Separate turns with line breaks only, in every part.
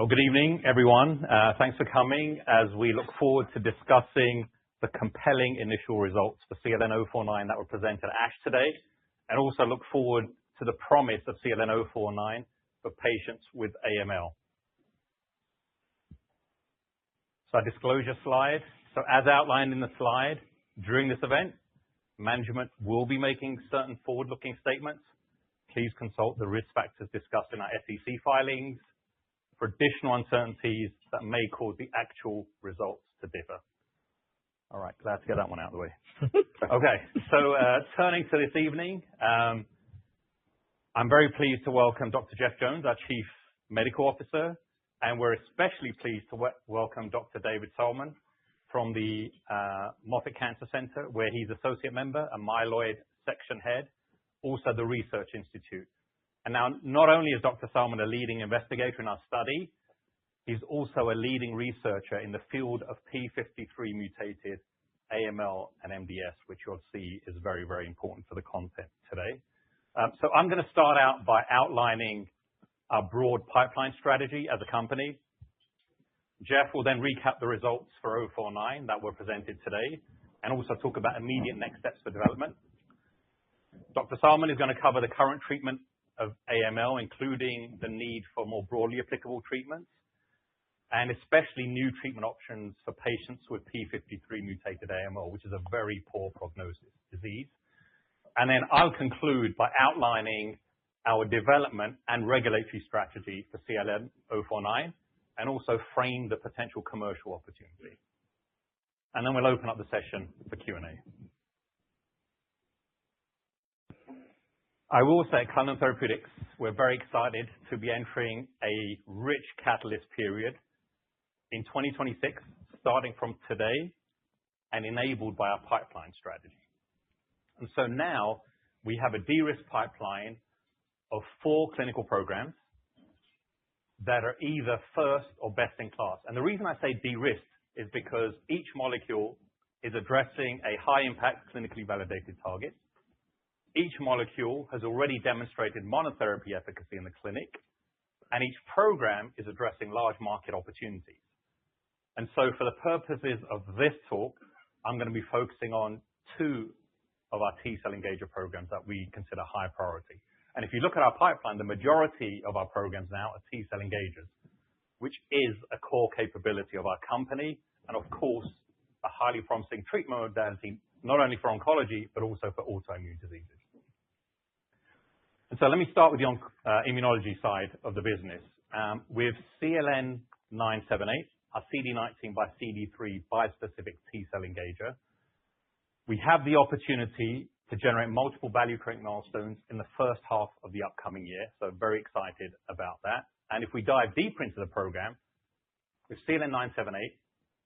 Well, good evening, everyone. Thanks for coming as we look forward to discussing the compelling initial results for CLN-049 that were presented at ASH today, and also look forward to the promise of CLN-049 for patients with AML. So our disclosure slide. So as outlined in the slide, during this event, management will be making certain forward-looking statements. Please consult the risk factors discussed in our SEC filings for additional uncertainties that may cause the actual results to differ. All right, glad to get that one out of the way. Okay, so turning to this evening, I'm very pleased to welcome Dr. Jeff Jones, our Chief Medical Officer, and we're especially pleased to welcome Dr. David Salman from the Moffitt Cancer Center, where he's associate member, a myeloid section head, also the Research Institute. And now, not only is Dr. Salman a leading investigator in our study, he's also a leading researcher in the field of p53 mutated AML and MDS, which you'll see is very, very important for the content today. So I'm going to start out by outlining our broad pipeline strategy as a company. Jeff will then recap the results for 049 that were presented today, and also talk about immediate next steps for development. Dr. Salman is going to cover the current treatment of AML, including the need for more broadly applicable treatments, and especially new treatment options for patients with p53 mutated AML, which is a very poor prognosis disease. And then I'll conclude by outlining our development and regulatory strategy for CLN-049, and also frame the potential commercial opportunity. And then we'll open up the session for Q&A. I will say at Cullinan Therapeutics, we're very excited to be entering a rich catalyst period in 2026, starting from today and enabled by our pipeline strategy. And so now we have a de-risk pipeline of 4 clinical programs that are either first or best in class. And the reason I say de-risk is because each molecule is addressing a high impact clinically validated target. Each molecule has already demonstrated monotherapy efficacy in the clinic, and each program is addressing large market opportunities. And so for the purposes of this talk, I'm going to be focusing on 2 of our T-cell engager programs that we consider high priority. And if you look at our pipeline, the majority of our programs now are T-cell engagers, which is a core capability of our company, and of course, a highly promising treatment modality, not only for oncology, but also for autoimmune diseases. And so let me start with the immunology side of the business. With CLN-978, our CD19 by CD3 bispecific T-cell engager, we have the opportunity to generate multiple value-creating milestones in the first half of the upcoming year. So very excited about that. And if we dive deeper into the program, with CLN-978,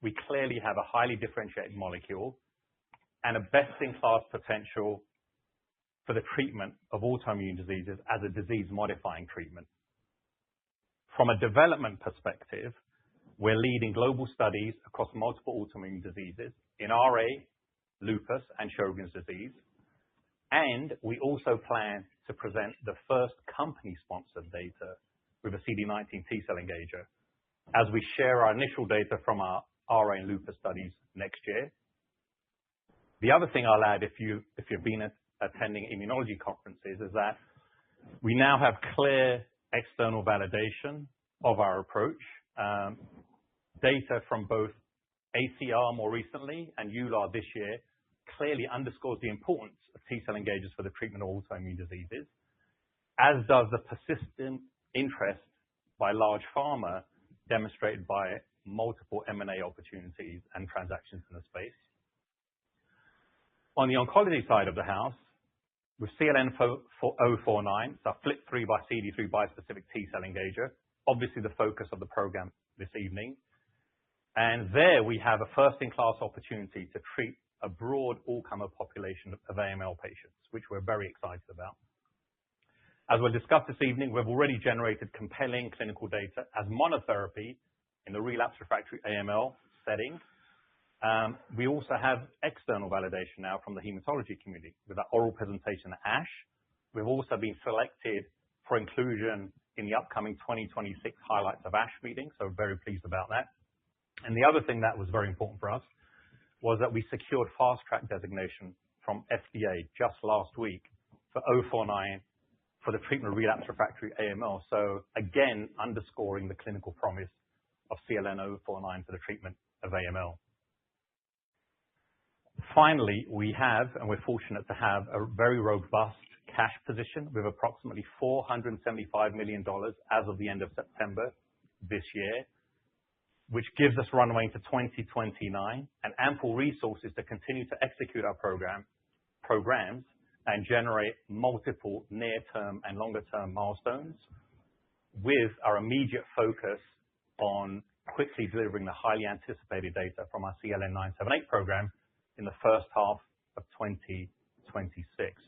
we clearly have a highly differentiated molecule and a best-in-class potential for the treatment of autoimmune diseases as a disease-modifying treatment. From a development perspective, we're leading global studies across multiple autoimmune diseases in RA, lupus, and Sjögren's disease. And we also plan to present the first company-sponsored data with a CD19 T-cell engager as we share our initial data from our RA and lupus studies next year. The other thing I'll add, if you've been attending immunology conferences, is that we now have clear external validation of our approach. Data from both ACR more recently and EULAR this year clearly underscores the importance of T-cell engagers for the treatment of autoimmune diseases, as does the persistent interest by large pharma demonstrated by multiple M&A opportunities and transactions in the space. On the oncology side of the house, with CLN-049, it's our FLT3 by CD3 bispecific T-cell engager, obviously the focus of the program this evening. And there we have a first-in-class opportunity to treat a broad all-comer population of AML patients, which we're very excited about. As we'll discuss this evening, we've already generated compelling clinical data as monotherapy in the relapsed refractory AML setting. We also have external validation now from the hematology community with our oral presentation at ASH. We've also been selected for inclusion in the upcoming 2026 highlights of ASH meeting, so very pleased about that. And the other thing that was very important for us was that we secured fast track designation from FDA just last week for 049 for the treatment of relapsed refractory AML. So again, underscoring the clinical promise of CLN-049 for the treatment of AML. Finally, we have, and we're fortunate to have, a very robust cash position with approximately $475 million as of the end of September this year, which gives us runway into 2029 and ample resources to continue to execute our programs and generate multiple near-term and longer-term milestones, with our immediate focus on quickly delivering the highly anticipated data from our CLN-978 program in the first half of 2026.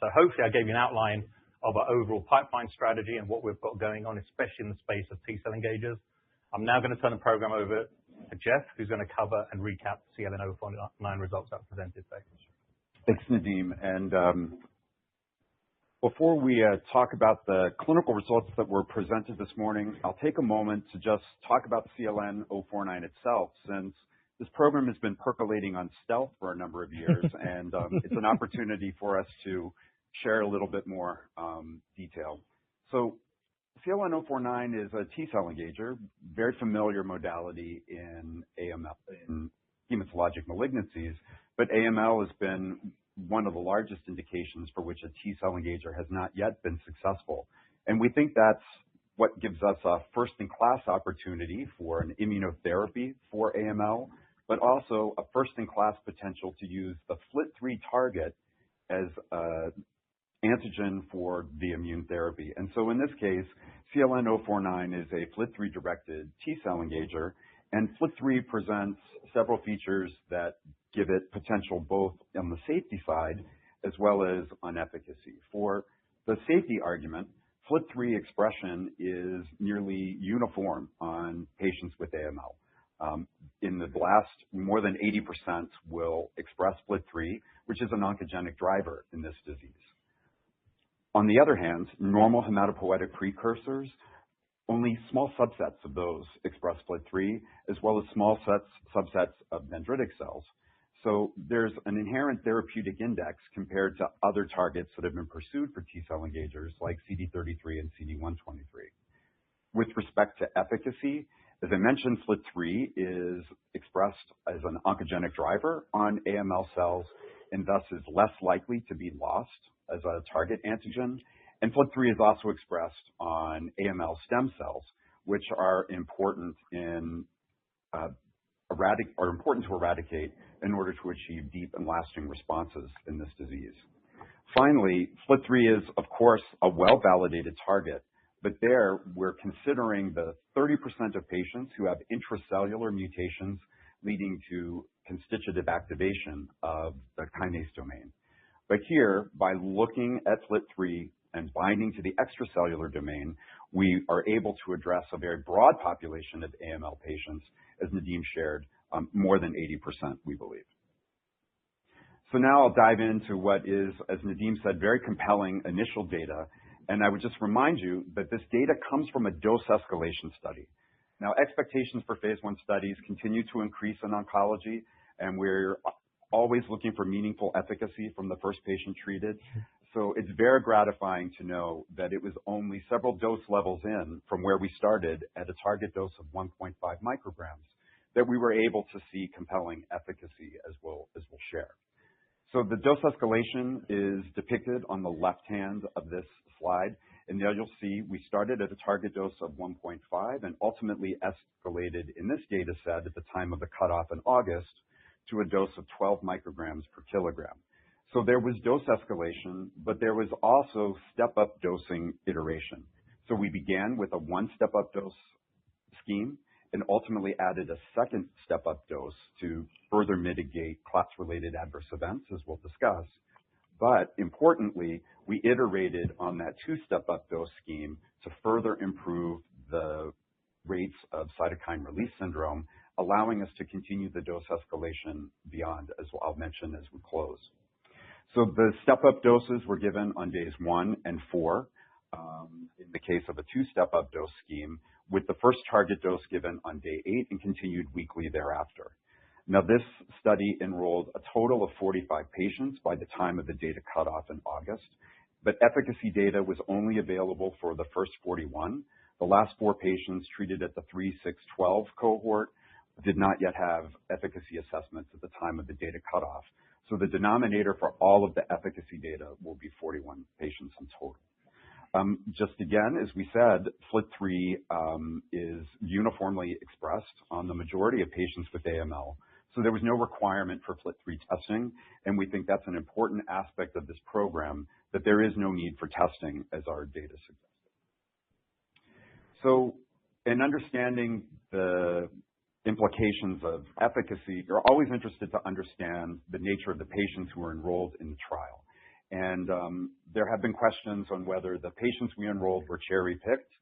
So hopefully I gave you an outline of our overall pipeline strategy and what we've got going on, especially in the space of T-cell engagers. I'm now going to turn the program over to Jeff, who's going to cover and recap the CLN-049 results that were presented today.
Thanks, Nadim. And before we talk about the clinical results that were presented this morning, I'll take a moment to just talk about the CLN-049 itself, since this program has been percolating on stealth for a number of years, and it's an opportunity for us to share a little bit more detail. So CLN-049 is a T-cell engager, very familiar modality in AML, in hematologic malignancies, but AML has been one of the largest indications for which a T-cell engager has not yet been successful. And we think that's what gives us a first-in-class opportunity for an immunotherapy for AML, but also a first-in-class potential to use the FLT3 target as an antigen for the immune therapy. And so in this case, CLN-049 is a FLT3-directed T-cell engager, and FLT3 presents several features that give it potential both on the safety side as well as on efficacy. For the safety argument, FLT3 expression is nearly uniform on patients with AML. In the blast, more than 80% will express FLT3, which is an oncogenic driver in this disease. On the other hand, normal hematopoietic precursors, only small subsets of those express FLT3, as well as small subsets of dendritic cells. So there's an inherent therapeutic index compared to other targets that have been pursued for T-cell engagers like CD33 and CD123. With respect to efficacy, as I mentioned, FLT3 is expressed as an oncogenic driver on AML cells and thus is less likely to be lost as a target antigen. And FLT3 is also expressed on AML stem cells, which are important to eradicate in order to achieve deep and lasting responses in this disease. Finally, FLT3 is, of course, a well-validated target, but there we're considering the 30% of patients who have intracellular mutations leading to constitutive activation of the kinase domain. But here, by looking at FLT3 and binding to the extracellular domain, we are able to address a very broad population of AML patients, as Nadim shared, more than 80%, we believe. So now I'll dive into what is, as Nadim said, very compelling initial data. And I would just remind you that this data comes from a dose escalation study. Now, expectations for phase 1 studies continue to increase in oncology, and we're always looking for meaningful efficacy from the first patient treated. So it's very gratifying to know that it was only several dose levels in from where we started at a target dose of 1.5 micrograms that we were able to see compelling efficacy, as we'll share. So the dose escalation is depicted on the left hand of this slide, and there you'll see we started at a target dose of 1.5 and ultimately escalated in this data set at the time of the cutoff in August to a dose of 12 micrograms per kilogram. So there was dose escalation, but there was also step-up dosing iteration. So we began with a one step-up dose scheme and ultimately added a second step-up dose to further mitigate class-related adverse events, as we'll discuss. But importantly, we iterated on that two-step-up dose scheme to further improve the rates of cytokine release syndrome, allowing us to continue the dose escalation beyond, as I'll mention as we close. So the step-up doses were given on days 1 and 4. in the case of a 2-step-up dose scheme, with the first target dose given on day 8 and continued weekly thereafter. Now, this study enrolled a total of 45 patients by the time of the data cutoff in August, but efficacy data was only available for the first 41. The last 4 patients treated at the 3, 6, 12 cohort did not yet have efficacy assessments at the time of the data cutoff. So the denominator for all of the efficacy data will be 41 patients in total. Just again, as we said, FLT3 is uniformly expressed on the majority of patients with AML. So there was no requirement for FLT3 testing, and we think that's an important aspect of this program, that there is no need for testing, as our data suggested. So in understanding the implications of efficacy, you're always interested to understand the nature of the patients who were enrolled in the trial. And there have been questions on whether the patients we enrolled were cherry-picked.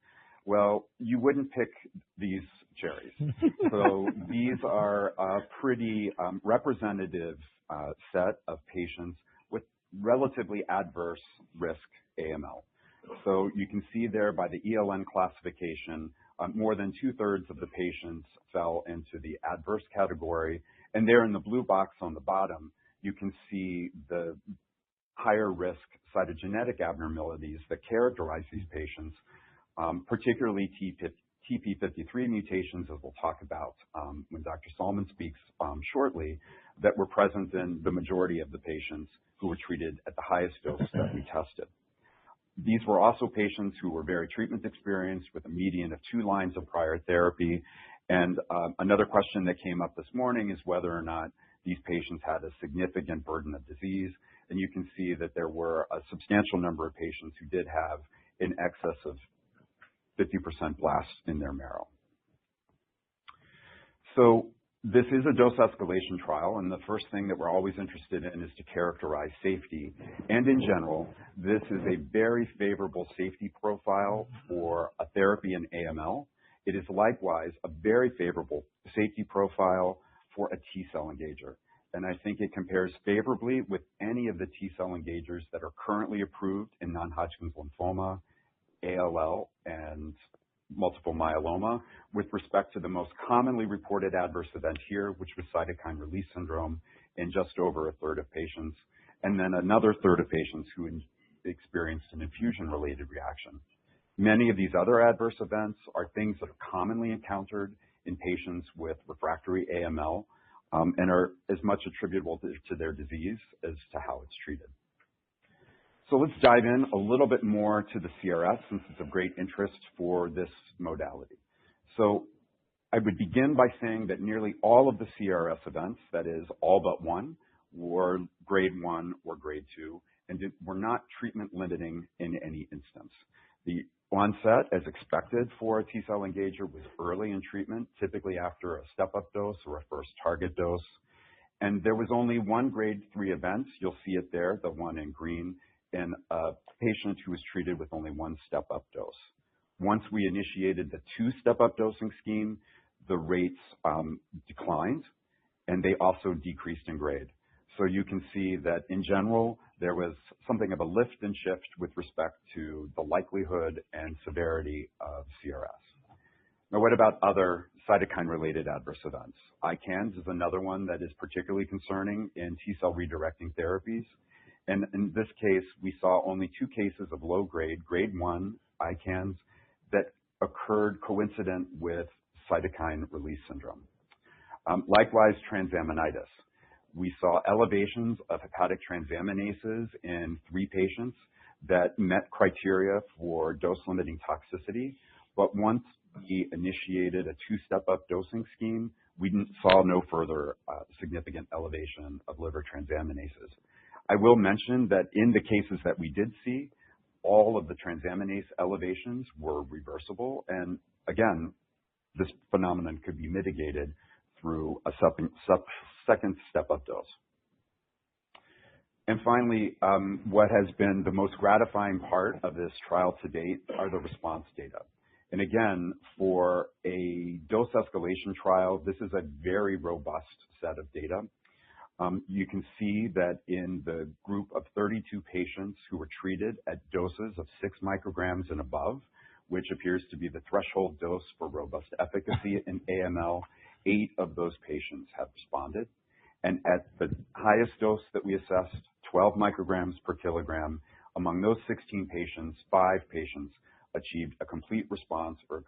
Well, you wouldn't pick these cherries. So these are a pretty representative set of patients with relatively adverse risk AML. So you can see there by the ELN classification, more than 2/3 of the patients fell into the adverse category. And there in the blue box on the bottom, you can see the higher risk cytogenetic abnormalities that characterize these patients, particularly TP53 mutations, as we'll talk about when Dr. Salman speaks shortly, that were present in the majority of the patients who were treated at the highest dose that we tested. These were also patients who were very treatment experienced with a median of 2 lines of prior therapy. And another question that came up this morning is whether or not these patients had a significant burden of disease. And you can see that there were a substantial number of patients who did have in excess of 50% blasts in their marrow. So this is a dose escalation trial, and the first thing that we're always interested in is to characterize safety. And in general, this is a very favorable safety profile for a therapy in AML. It is likewise a very favorable safety profile for a T-cell engager. And I think it compares favorably with any of the T-cell engagers that are currently approved in non-Hodgkin's lymphoma, ALL, and multiple myeloma, with respect to the most commonly reported adverse event here, which was cytokine release syndrome in just over 1/3 of patients, and then another 1/3 of patients who experienced an infusion-related reaction. Many of these other adverse events are things that are commonly encountered in patients with refractory AML, and are as much attributable to their disease as to how it's treated. So let's dive in a little bit more to the CRS, since it's of great interest for this modality. So I would begin by saying that nearly all of the CRS events, that is all but one, were grade 1 or grade 2, and were not treatment limiting in any instance. The onset, as expected for a T-cell engager, was early in treatment, typically after a step-up dose or a first target dose. And there was only one grade 3 event, you'll see it there, the one in green, in a patient who was treated with only one step-up dose. Once we initiated the 2 step-up dosing scheme, the rates declined, and they also decreased in grade. So you can see that in general, there was something of a lift and shift with respect to the likelihood and severity of CRS. Now, what about other cytokine-related adverse events? ICANS is another one that is particularly concerning in T-cell redirecting therapies. And in this case, we saw only 2 cases of low-grade, grade 1 ICANS that occurred coincident with cytokine release syndrome. Likewise, transaminitis. We saw elevations of hepatic transaminases in 3 patients that met criteria for dose-limiting toxicity. But once we initiated a 2-step-up dosing scheme, we saw no further significant elevation of liver transaminases. I will mention that in the cases that we did see, all of the transaminase elevations were reversible. And again, this phenomenon could be mitigated through a second step-up dose. And finally, what has been the most gratifying part of this trial to date are the response data. And again, for a dose escalation trial, this is a very robust set of data. You can see that in the group of 32 patients who were treated at doses of 6 micrograms and above, which appears to be the threshold dose for robust efficacy in AML, 8 of those patients have responded. And at the highest dose that we assessed, 12 micrograms per kilogram, among those 16 patients, 5 patients achieved a complete response or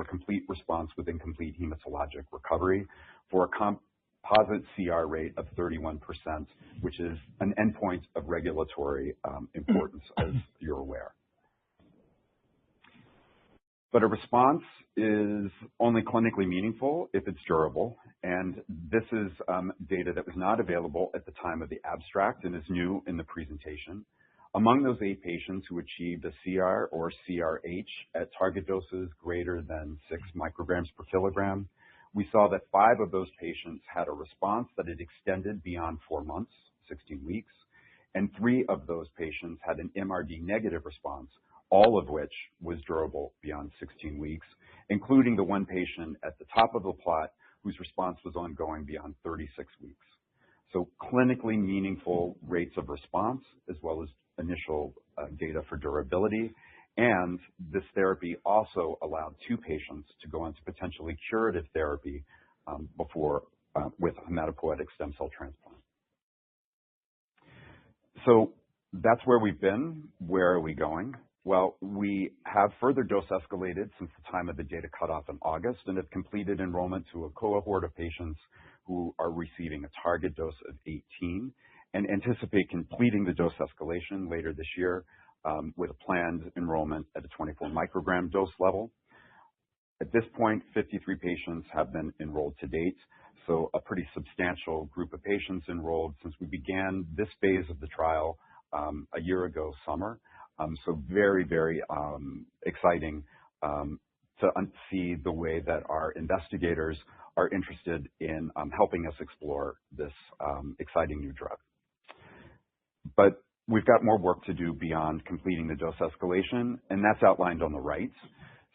complete response with incomplete hematologic recovery for a composite CR rate of 31%, which is an endpoint of regulatory importance, as you're aware. But a response is only clinically meaningful if it's durable, and this is data that was not available at the time of the abstract and is new in the presentation. Among those 8 patients who achieved a CR or CRh at target doses greater than 6 micrograms per kilogram, we saw that 5 of those patients had a response that had extended beyond 4 months, 16 weeks, and 3 of those patients had an MRD negative response, all of which was durable beyond 16 weeks, including the 1 patient at the top of the plot whose response was ongoing beyond 36 weeks. So clinically meaningful rates of response, as well as initial data for durability. And this therapy also allowed 2 patients to go on to potentially curative therapy with hematopoietic stem cell transplant. So that's where we've been. Where are we going? Well, we have further dose escalated since the time of the data cutoff in August and have completed enrollment to a cohort of patients who are receiving a target dose of 18 and anticipate completing the dose escalation later this year with a planned enrollment at a 24 microgram dose level. At this point, 53 patients have been enrolled to date, so a pretty substantial group of patients enrolled since we began this phase of the trial a year ago summer. So very, very exciting to see the way that our investigators are interested in helping us explore this exciting new drug. But we've got more work to do beyond completing the dose escalation, and that's outlined on the right.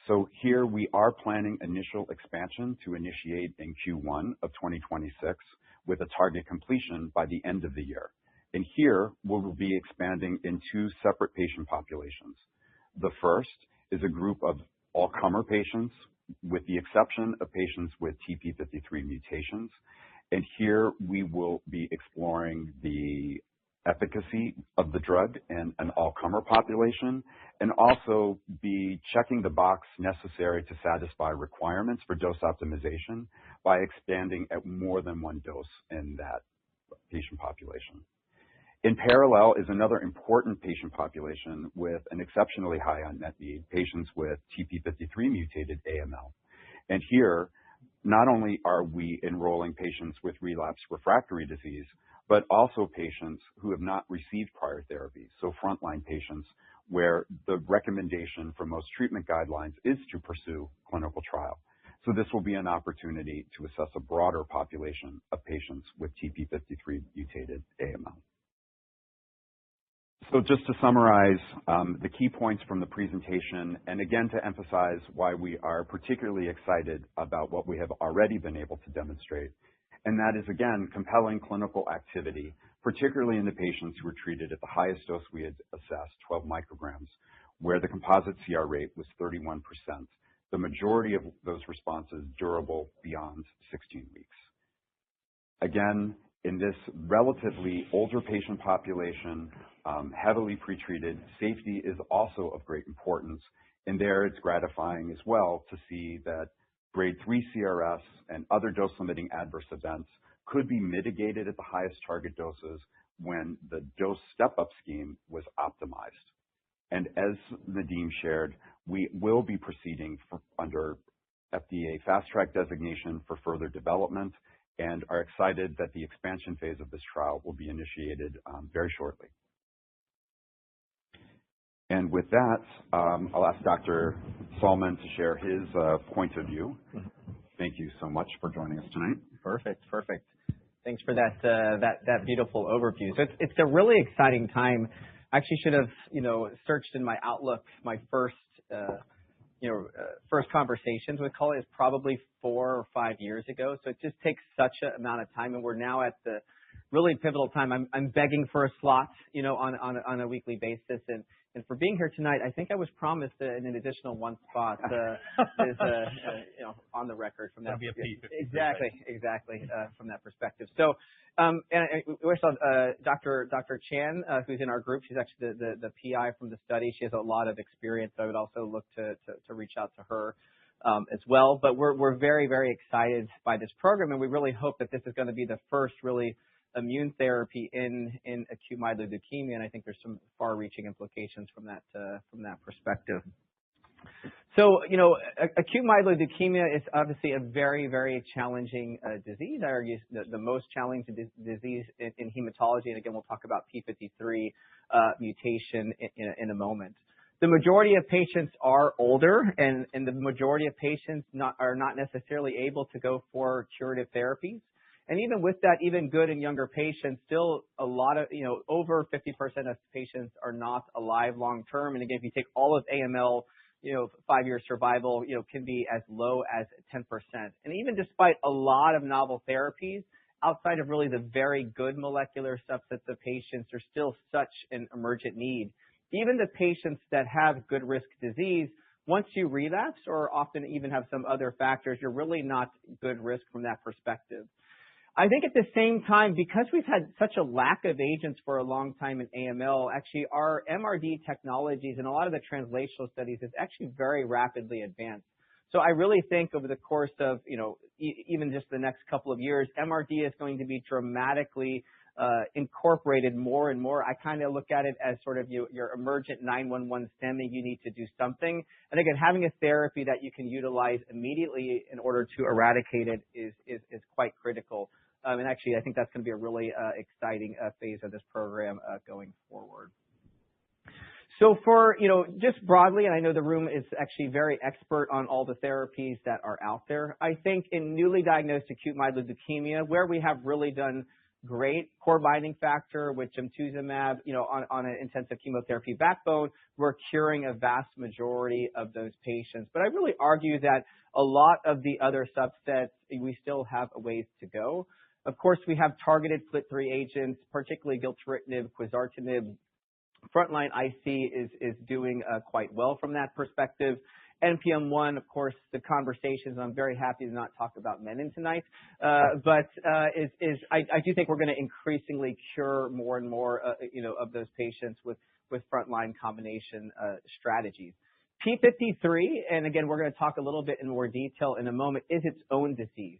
So here we are planning initial expansion to initiate in Q1 of 2026 with a target completion by the end of the year. And here we'll be expanding in 2 separate patient populations. The first is a group of all-comer patients, with the exception of patients with TP53 mutations. And here we will be exploring the efficacy of the drug in an all-comer population and also be checking the box necessary to satisfy requirements for dose optimization by expanding at more than 1 dose in that patient population. In parallel is another important patient population with an exceptionally high unmet need, patients with TP53 mutated AML. And here, not only are we enrolling patients with relapsed refractory disease, but also patients who have not received prior therapy, so frontline patients where the recommendation for most treatment guidelines is to pursue clinical trial. So this will be an opportunity to assess a broader population of patients with TP53 mutated AML. So just to summarize the key points from the presentation, and again to emphasize why we are particularly excited about what we have already been able to demonstrate, and that is, again, compelling clinical activity, particularly in the patients who were treated at the highest dose we had assessed, 12 micrograms, where the composite CR rate was 31%, the majority of those responses durable beyond 16 weeks. Again, in this relatively older patient population, heavily pretreated, safety is also of great importance. And there it's gratifying as well to see that grade 3 CRS and other dose-limiting adverse events could be mitigated at the highest target doses when the dose step-up scheme was optimized. And as Nadim shared, we will be proceeding under FDA Fast Track designation for further development and are excited that the expansion phase of this trial will be initiated very shortly. And with that, I'll ask Dr. Salman to share his point of view. Thank you so much for joining us tonight.
Perfect. Thanks for that beautiful overview. So it's a really exciting time. I actually should have searched in my Outlook my first first conversations with Cullinan is probably 4 or 5 years ago. So it just takes such an amount of time, and we're now at the really pivotal time. I'm begging for a slot, on a weekly basis, and for being here tonight, I think I was promised an additional one spot. Is on the record from that.
That'll be a P53.
Exactly. From that perspective. So, and we saw Dr. Chan, who's in our group. She's actually the PI from the study. She has a lot of experience. So I would also look to reach out to her as well. But we're very, very excited by this program, and we really hope that this is going to be the first really immune therapy in acute myeloid leukemia, and I think there's some far-reaching implications from that perspective. So, acute myeloid leukemia is obviously a very, very challenging disease. I argue the most challenging disease in hematology, and again, we'll talk about P53 mutation in a moment. The majority of patients are older, and the majority of patients are not necessarily able to go for curative therapies. And even with that, even good in younger patients, still a lot of, over 50% of patients are not alive long term. And again, if you take all of AML, 5-year survival, can be as low as 10%. And even despite a lot of novel therapies, outside of really the very good molecular subsets of patients, there's still such an emergent need. Even the patients that have good risk disease, once you relapse or often even have some other factors, you're really not good risk from that perspective. I think at the same time, because we've had such a lack of agents for a long time in AML, actually our MRD technologies and a lot of the translational studies is actually very rapidly advanced. So I really think over the course of, even just the next couple of years, MRD is going to be dramatically incorporated more and more. I kind of look at it as sort of your emergent 911 stemming. You need to do something. And again, having a therapy that you can utilize immediately in order to eradicate it is quite critical. And actually, I think that's going to be a really exciting phase of this program going forward. So for, just broadly, and I know the room is actually very expert on all the therapies that are out there, I think in newly diagnosed acute myeloid leukemia, where we have really done great core binding factor with gemtuzumab, on an intensive chemotherapy backbone, we're curing a vast majority of those patients. But I really argue that a lot of the other subsets, we still have a ways to go. Of course, we have targeted FLT3 agents, particularly gilteritinib, quizartinib. Frontline IC is doing quite well from that perspective. NPM1, of course, the conversations, I'm very happy to not talk about menin tonight, but I do think we're going to increasingly cure more and more, of those patients with frontline combination strategies. P53, and again, we're going to talk a little bit in more detail in a moment, is its own disease.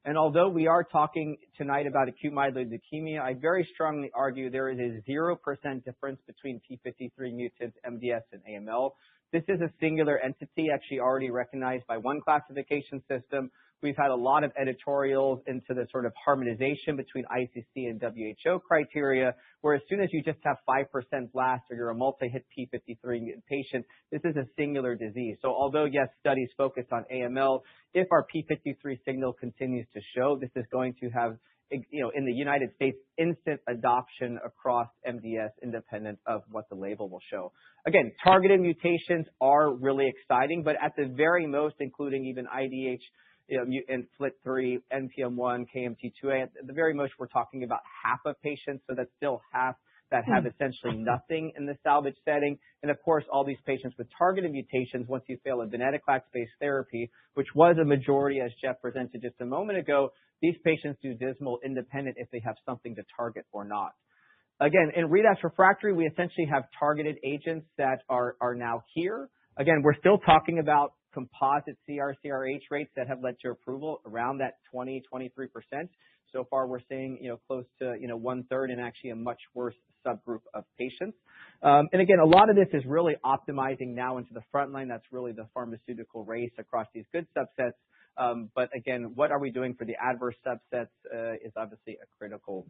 And although we are talking tonight about acute myeloid leukemia, I very strongly argue there is a 0% difference between P53 mutants, MDS, and AML. This is a singular entity actually already recognized by one classification system. We've had a lot of editorials into the sort of harmonization between ICC and WHO criteria, where as soon as you just have 5% blast or you're a multi-hit P53 patient, this is a singular disease. So although, yes, studies focus on AML, if our P53 signal continues to show, this is going to have, in the United States, instant adoption across MDS independent of what the label will show. Again, targeted mutations are really exciting, but at the very most, including even IDH, and FLT3, NPM1, KMT2A, at the very most, we're talking about half of patients, so that's still half that have essentially nothing in the salvage setting. And of course, all these patients with targeted mutations, once you fail a venetoclax-based therapy, which was a majority, as Jeff presented just a moment ago, these patients do dismal independent if they have something to target or not. Again, in relapse refractory, we essentially have targeted agents that are now here. Again, we're still talking about composite CR/CRh rates that have led to approval around that 20-23%. So far, we're seeing, close to, 1/3 and actually a much worse subgroup of patients. And again, a lot of this is really optimizing now into the front line. That's really the pharmaceutical race across these good subsets. But again, what are we doing for the adverse subsets is obviously a critical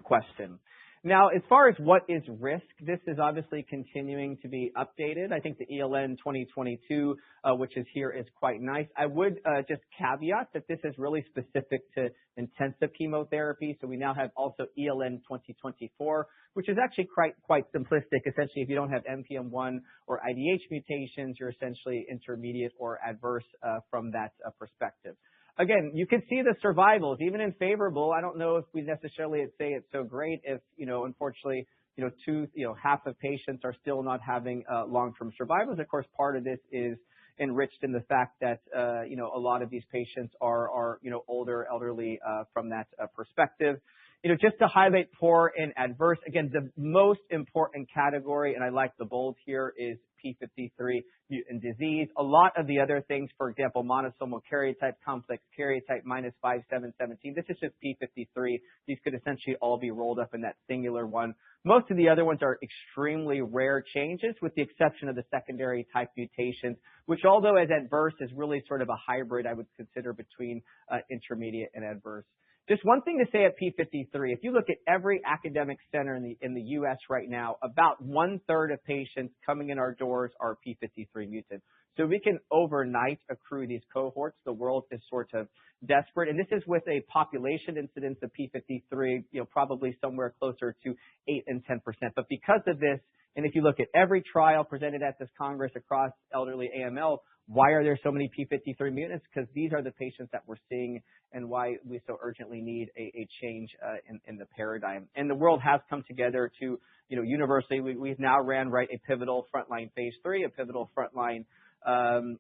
question. Now, as far as what is risk, this is obviously continuing to be updated. I think the ELN 2022, which is here, is quite nice. I would just caveat that this is really specific to intensive chemotherapy. So we now have also ELN 2024, which is actually quite simplistic. Essentially, if you don't have NPM1 or IDH mutations, you're essentially intermediate or adverse from that perspective. Again, you can see the survivals, even in favorable. I don't know if we necessarily say it's so great if, unfortunately, half of patients are still not having long-term survivals. Of course, part of this is enriched in the fact that, a lot of these patients are older, elderly from that perspective. Just to highlight poor and adverse, again, the most important category, and I like the bold here, is P53 mutant disease. A lot of the other things, for example, monosomal karyotype, complex karyotype, -5717, this is just P53. These could essentially all be rolled up in that singular one. Most of the other ones are extremely rare changes, with the exception of the secondary type mutations, which, although as adverse, is really sort of a hybrid, I would consider, between intermediate and adverse. Just one thing to say at P53, if you look at every academic center in the U.S. right now, about 1/3 of patients coming in our doors are P53 mutant. So we can overnight accrue these cohorts. The world is sort of desperate. And this is with a population incidence of P53, probably somewhere closer to 8 and 10%. But because of this, and if you look at every trial presented at this Congress across elderly AML, why are there so many P53 mutants? Because these are the patients that we're seeing and why we so urgently need a change in the paradigm. And the world has come together to, universally, we've now ran, a pivotal frontline phase 3, a pivotal frontline,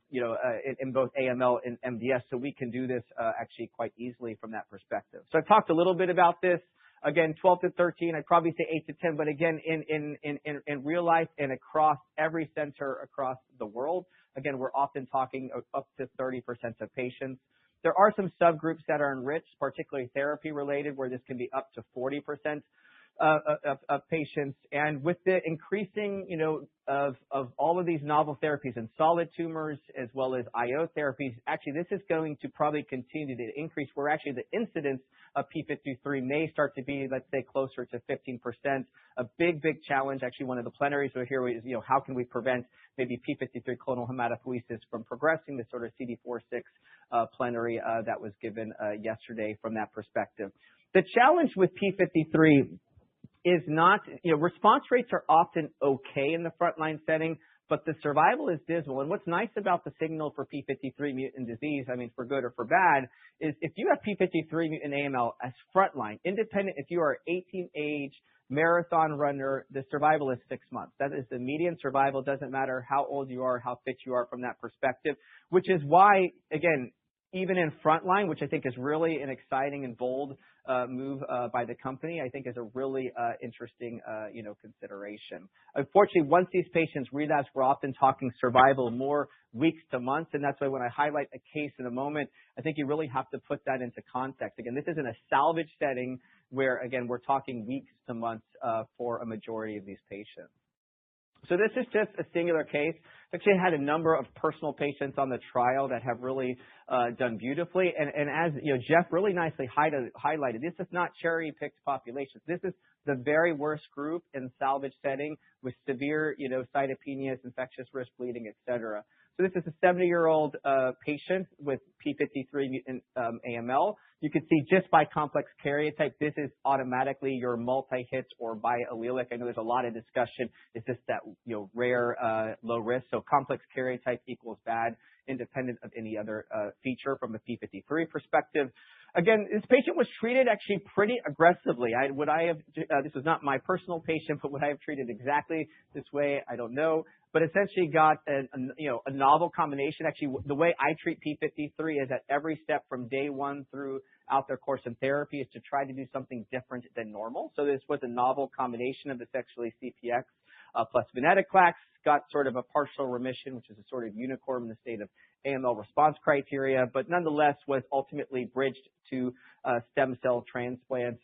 in both AML and MDS. So we can do this actually quite easily from that perspective. So I've talked a little bit about this. Again, 12 to 13, I'd probably say 8 to 10, but again, in real life and across every center across the world, again, we're often talking up to 30% of patients. There are some subgroups that are enriched, particularly therapy related, where this can be up to 40% of patients. And with the increasing, of all of these novel therapies in solid tumors as well as IO therapies, actually, this is going to probably continue to increase, where actually the incidence of P53 may start to be, let's say, closer to 15%. A big challenge. Actually, one of the plenaries over here is, how can we prevent maybe P53 clonal hematopoiesis from progressing? The sort of CD4/6 plenary that was given yesterday from that perspective. The challenge with P53 is not, response rates are often okay in the frontline setting, but the survival is dismal. And what's nice about the signal for P53 mutant disease, for good or for bad, is if you have P53 mutant AML as frontline, independent, if you are 18 age, marathon runner, the survival is 6 months. That is the median survival. Doesn't matter how old you are, how fit you are from that perspective, which is why, again, even in frontline, which I think is really an exciting and bold move by the company, I think is a really interesting, consideration. Unfortunately, once these patients relapse, we're often talking survival more weeks to months, and that's why when I highlight a case in a moment, I think you really have to put that into context. Again, this isn't a salvage setting where, again, we're talking weeks to months for a majority of these patients. So this is just a singular case. Actually, I had a number of personal patients on the trial that have really done beautifully. And as Jeff really nicely highlighted, this is not cherry-picked populations. This is the very worst group in salvage setting with severe, cytopenias, infectious risk bleeding, et cetera. So this is a 70-year-old patient with P53 mutant AML. You can see just by complex karyotype, this is automatically your multi-hit or biallelic. I know there's a lot of discussion. Is this that rare low risk? So complex karyotype equals bad, independent of any other feature from a P53 perspective. Again, this patient was treated actually pretty aggressively. This was not my personal patient, but would I have treated exactly this way? I don't know. But essentially got a novel combination. Actually, the way I treat P53 is at every step from day one throughout their course in therapy is to try to do something different than normal. So this was a novel combination of essentially CPX plus venetoclax, got sort of a partial remission, which is a sort of unicorn in the state of AML response criteria, but nonetheless was ultimately bridged to stem cell transplant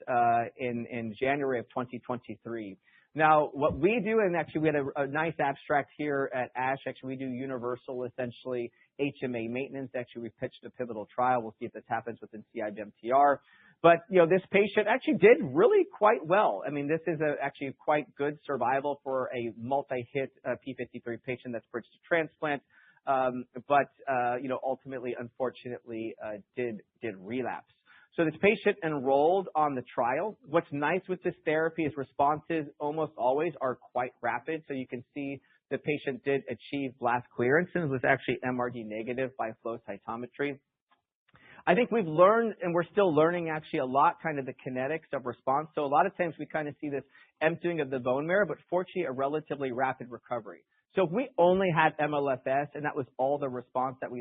in January of 2023. Now, what we do, and actually we had a nice abstract here at ASH, actually we do universal, essentially, HMA maintenance. Actually, we pitched a pivotal trial. We'll see if this happens within CIBMTR. But, this patient actually did really quite well. I mean, this is actually quite good survival for a multi-hit P53 patient that's bridged to transplant. But ultimately, unfortunately, did relapse. So this patient enrolled on the trial. What's nice with this therapy is responses almost always are quite rapid. So you can see the patient did achieve blast clearance and was actually MRD negative by flow cytometry. I think we've learned, and we're still learning actually a lot, kind of the kinetics of response. So a lot of times we kind of see this emptying of the bone marrow, but fortunately a relatively rapid recovery. So if we only had MLFS and that was all the response that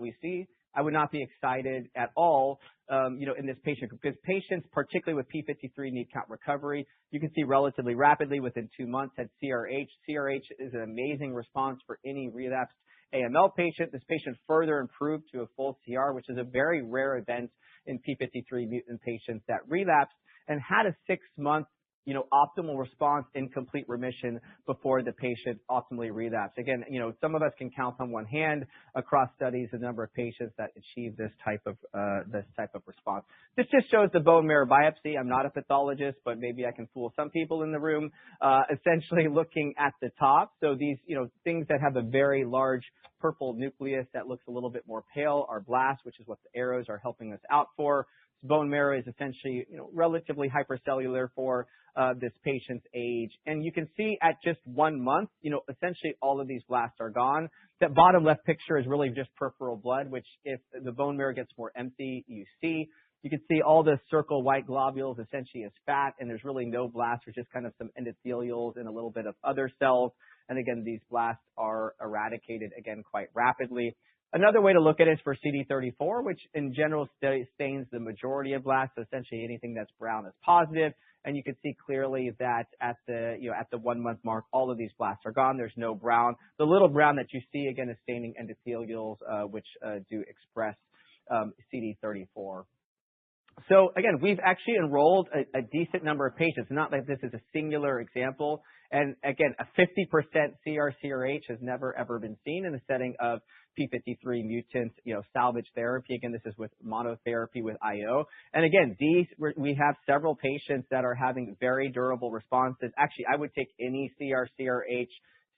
we see, I would not be excited at all, in this patient group, because patients, particularly with P53, need count recovery. You can see relatively rapidly within 2 months had CRH. CRH is an amazing response for any relapsed AML patient. This patient further improved to a full CR, which is a very rare event in P53 mutant patients that relapsed, and had a 6-month optimal response in complete remission before the patient optimally relapsed. Again, some of us can count on one hand across studies the number of patients that achieve this type of response. This just shows the bone marrow biopsy. I'm not a pathologist, but maybe I can fool some people in the room. Essentially looking at the top. So these, things that have a very large purple nucleus that looks a little bit more pale are blasts, which is what the arrows are helping us out for. Bone marrow is essentially, relatively hypercellular for this patient's age. And you can see at just 1 month, essentially all of these blasts are gone. That bottom left picture is really just peripheral blood, which if the bone marrow gets more empty, you see. You can see all the circle white globules essentially as fat, and there's really no blasts. There's just kind of some endothelials and a little bit of other cells. And again, these blasts are eradicated again quite rapidly. Another way to look at it is for CD34, which in general stains the majority of blasts. So essentially anything that's brown is positive. And you can see clearly that at the 1 month mark, all of these blasts are gone. There's no brown. The little brown that you see again is staining endothelials, which do express CD34. So again, we've actually enrolled a decent number of patients. Not that this is a singular example. And again, a 50% CR/CRh has never ever been seen in the setting of P53 mutant, salvage therapy. Again, this is with monotherapy with IO. And again, we have several patients that are having very durable responses. Actually, I would take any CR/CRh,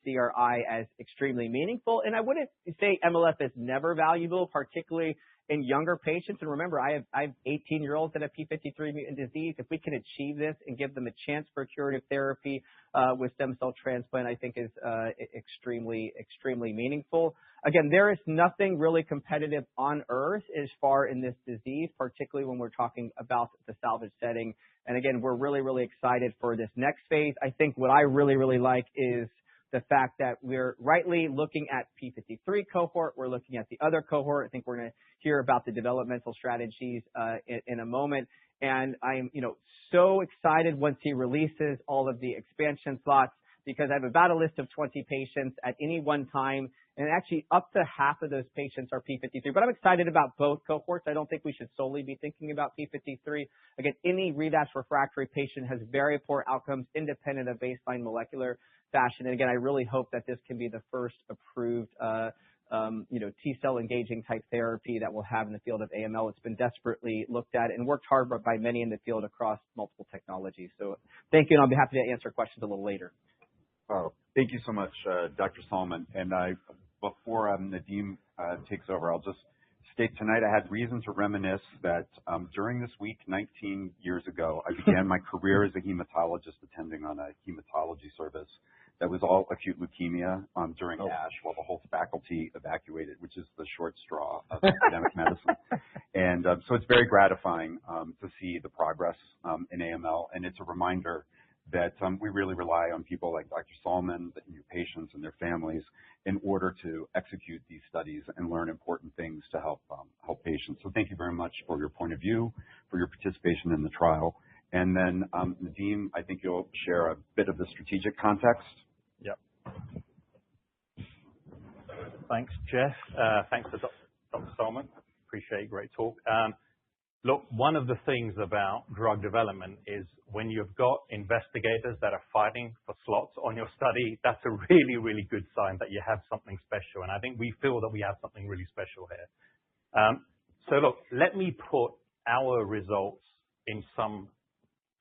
CRi as extremely meaningful. And I wouldn't say MLF is never valuable, particularly in younger patients. And remember, I have 18-year-olds that have P53 mutant disease. If we can achieve this and give them a chance for curative therapy with stem cell transplant, I think is extremely, extremely meaningful. Again, there is nothing really competitive on earth as far in this disease, particularly when we're talking about the salvage setting. And again, we're really, really excited for this next phase. I think what I really, really like is the fact that we're rightly looking at P53 cohort. We're looking at the other cohort. I think we're going to hear about the developmental strategies in a moment. And I'm, so excited once he releases all of the expansion slots, because I have about a list of 20 patients at any one time. And actually up to half of those patients are P53. But I'm excited about both cohorts. I don't think we should solely be thinking about P53. Again, any relapse refractory patient has very poor outcomes independent of baseline molecular fashion. And again, I really hope that this can be the first approved, T-cell engaging type therapy that we'll have in the field of AML. It's been desperately looked at and worked hard by many in the field across multiple technologies. So thank you, and I'll be happy to answer questions a little later.
Oh, thank you so much, Dr. Solomon. And before Nadim takes over, I'll just state tonight I had reason to reminisce that during this week, 19 years ago, I began my career as a hematologist attending on a hematology service that was all acute leukemia during ASH while the whole faculty evacuated, which is the short straw of academic medicine. And so it's very gratifying to see the progress in AML, and it's a reminder that we really rely on people like Dr. Solomon, your patients and their families, in order to execute these studies and learn important things to help patients. So thank you very much for your point of view, for your participation in the trial. And then Nadim, I think you'll share a bit of the strategic context.
Yep. Thanks, Jeff. Thanks to Dr. Solomon. Appreciate a great talk. Look, one of the things about drug development is when you've got investigators that are fighting for slots on your study, that's a really, really good sign that you have something special. And I think we feel that we have something really special here. So look, let me put our results in some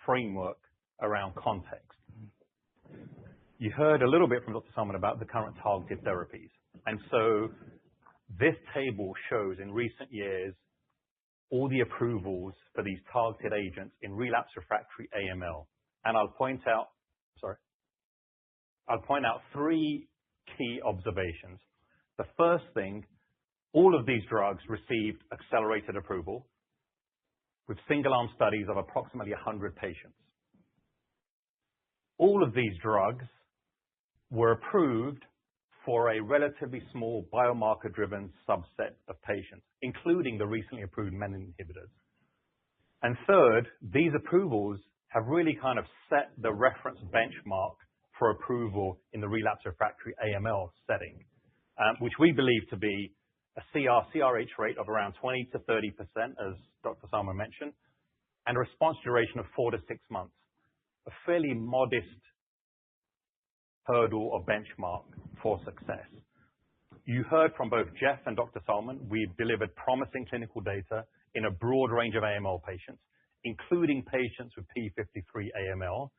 framework around context. You heard a little bit from Dr. Salmon about the current targeted therapies. And so this table shows in recent years all the approvals for these targeted agents in relapse refractory AML. And I'll point out three key observations. The first thing, all of these drugs received accelerated approval with single-arm studies of approximately 100 patients. All of these drugs were approved for a relatively small biomarker-driven subset of patients, including the recently approved menin inhibitors. And third, these approvals have really kind of set the reference benchmark for approval in the relapse refractory AML setting, which we believe to be a CR/CRh rate of around 20 to 30%, as Dr. Salmon mentioned, and a response duration of 4 to 6 months, a fairly modest hurdle or benchmark for success. You heard from both Jeff and Dr. Salmon, we've delivered promising clinical data in a broad range of AML patients, including patients with P53 AML.